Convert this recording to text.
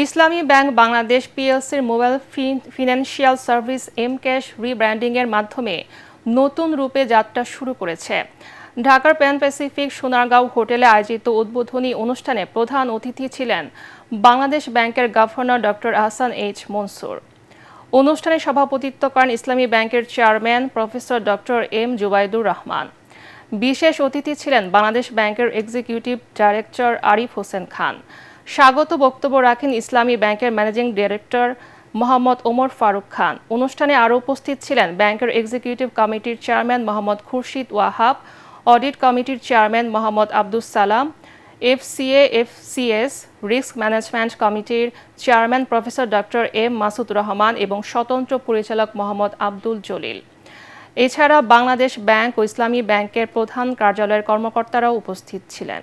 ইসলামী bank Bangladesh পিএলসির mobile financial service mCash রিব্র্যান্ডিংয়ের মাধ্যমে নতুন রূপে যাত্রা শুরু করেছে। ঢাকার প্যান প্যাসিফিক সোনারগাঁও হোটেলে আয়োজিত উদ্বোধনী অনুষ্ঠানে প্রধান অতিথি ছিলেন বাংলাদেশ ব্যাংকের governor doctor Ahsan H Mansur. অনুষ্ঠানে সভাপতিত্ব করেন ইসলামী ব্যাংকের chairman professor doctor M Zubaidur Rahman. বিশেষ অতিথি ছিলেন বাংলাদেশ ব্যাংকের এক্সিকিউটিভ ডাইরেক্টর আরিফ হোসেন খান। স্বাগত বক্তব্য রাখেন ইসলামী ব্যাংকের ম্যানেজিং ডিরেক্টর মোহাম্মদ ওমর ফারুক খান। অনুষ্ঠানে আরও উপস্থিত ছিলেন ব্যাংকের এক্সিকিউটিভ কমিটির চেয়ারম্যান মোহাম্মদ খুরশিদ ওয়াহাব, অডিট কমিটির chairman Mohammad Abdus Salam, FCS risk management কমিটির chairman professor doctor M Masud Rahman এবং স্বতন্ত্র পরিচালক মোহাম্মদ আব্দুল জলিল। এছাড়া বাংলাদেশ ব্যাংক ও ইসলামী ব্যাংকের প্রধান কার্যালয়ের কর্মকর্তারাও উপস্থিত ছিলেন।